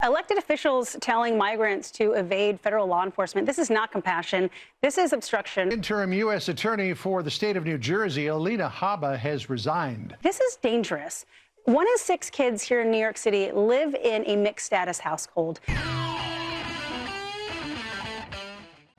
Elected officials telling migrants to evade federal law enforcement. This is not compassion. This is obstruction. Interim U.S. Attorney for the state of New Jersey, Alina Habba, has resigned. This is dangerous. 1 in 6 kids here in New York City live in a mixed status household.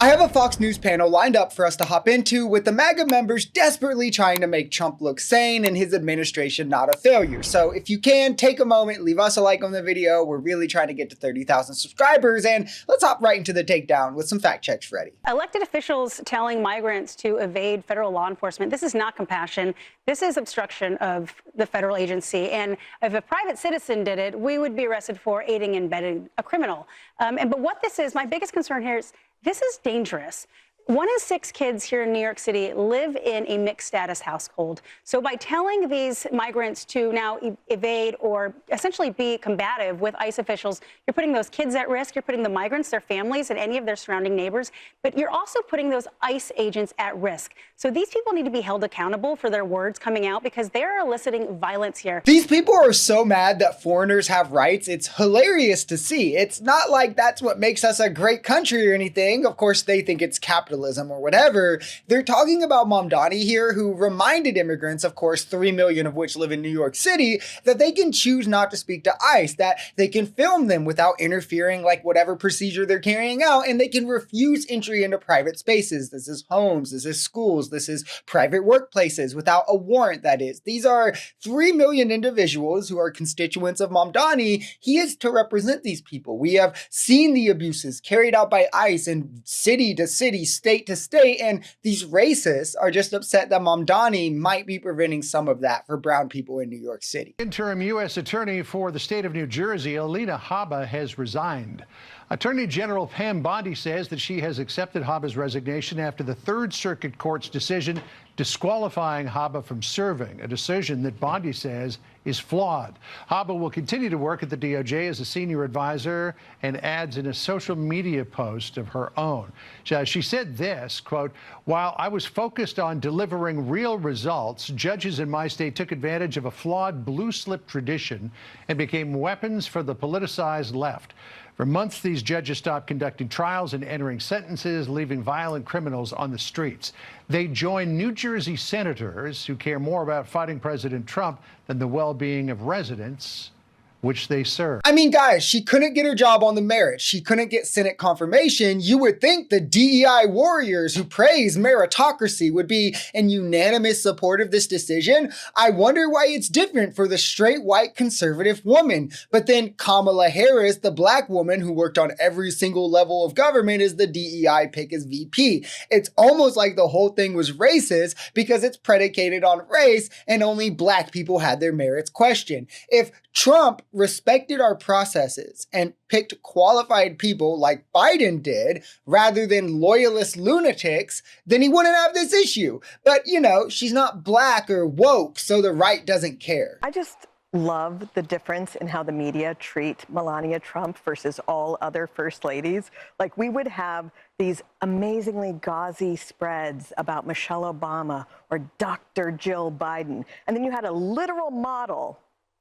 I have a Fox News panel lined up for us to hop into with the MAGA members desperately trying to make Trump look sane and his administration not a failure. So if you can, take a moment, leave us a like on the video. We're really trying to get to 30,000 subscribers, and let's hop right into the takedown with some fact checks ready. Elected officials telling migrants to evade federal law enforcement. This is not compassion. This is obstruction of the federal agency. And if a private citizen did it, we would be arrested for aiding and abetting a criminal. But what this is, my biggest concern here is this is dangerous. 1 in 6 kids here in New York City live in a mixed status household. So by telling these migrants to now evade or essentially be combative with ICE officials, you're putting those kids at risk, you're putting the migrants, their families, and any of their surrounding neighbors, but you're also putting those ICE agents at risk. So these people need to be held accountable for their words coming out because they're eliciting violence here. These people are so mad that foreigners have rights. It's hilarious to see. It's not like that's what makes us a great country or anything. Of course, they think it's capitalism or whatever. They're talking about Mamdani here, who reminded immigrants, of course, 3 million of which live in New York City, that they can choose not to speak to ICE, that they can film them without interfering like whatever procedure they're carrying out, and they can refuse entry into private spaces. This is homes, this is schools, this is private workplaces without a warrant, that is. These are 3 million individuals who are constituents of Mamdani. He is to represent these people. We have seen the abuses carried out by ICE in city to city, state to state, and these racists are just upset that Mamdani might be preventing some of that for brown people in New York City. Interim U.S. Attorney for the state of New Jersey, Alina Habba, has resigned. Attorney General Pam Bondi says that she has accepted Habba's resignation after the Third Circuit Court's decision disqualifying Habba from serving, a decision that Bondi says is flawed. Habba will continue to work at the DOJ as a senior advisor and adds in a social media post of her own. She said this, quote, "While I was focused on delivering real results, judges in my state took advantage of a flawed blue slip tradition and became weapons for the politicized left. For months, these judges stopped conducting trials and entering sentences, leaving violent criminals on the streets. They join New Jersey senators who care more about fighting President Trump than the well-being of residents which they serve." I mean, guys, she couldn't get her job on the merits. She couldn't get Senate confirmation. You would think the DEI warriors who praise meritocracy would be in unanimous support of this decision. I wonder why it's different for the straight white conservative woman. But then Kamala Harris, the black woman who worked on every single level of government, is the DEI pick as VP. It's almost like the whole thing was racist because it's predicated on race and only black people had their merits questioned. If Trump respected our processes and picked qualified people like Biden did, rather than loyalist lunatics, then he wouldn't have this issue. But, you know, she's not black or woke, so the right doesn't care. I just love the difference in how the media treat Melania Trump versus all other first ladies. Like, we would have these amazingly gauzy spreads about Michelle Obama or Dr. Jill Biden, and then you had a literal model,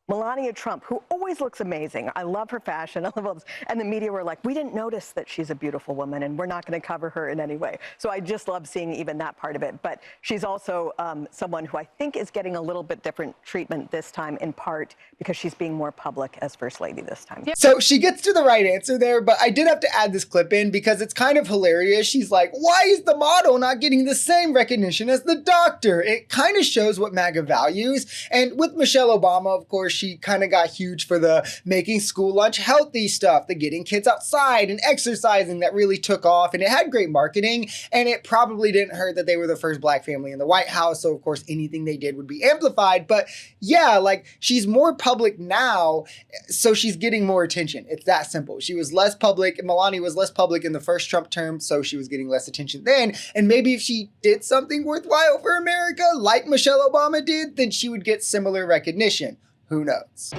Melania Trump, who always looks amazing. I love her fashion. I love all this. And the media were like, we didn't notice that she's a beautiful woman and we're not going to cover her in any way. So I just love seeing even that part of it. But she's also someone who I think is getting a little bit different treatment this time, in part because she's being more public as First Lady this time. So she gets to the right answer there, but I did have to add this clip in because it's kind of hilarious. She's like, why is the model not getting the same recognition as the doctor? It kind of shows what MAGA values. And with Michelle Obama, of course, she kind of got huge for the making school lunch healthy stuff, the getting kids outside and exercising that really took off, and it had great marketing, and it probably didn't hurt that they were the first black family in the White House, so of course anything they did would be amplified. But yeah, like, she's more public now, so she's getting more attention. It's that simple. She was less public, Melania was less public in the first Trump term, so she was getting less attention then, and maybe if she did something worthwhile for America, like Michelle Obama did, then she would get similar recognition. Who knows?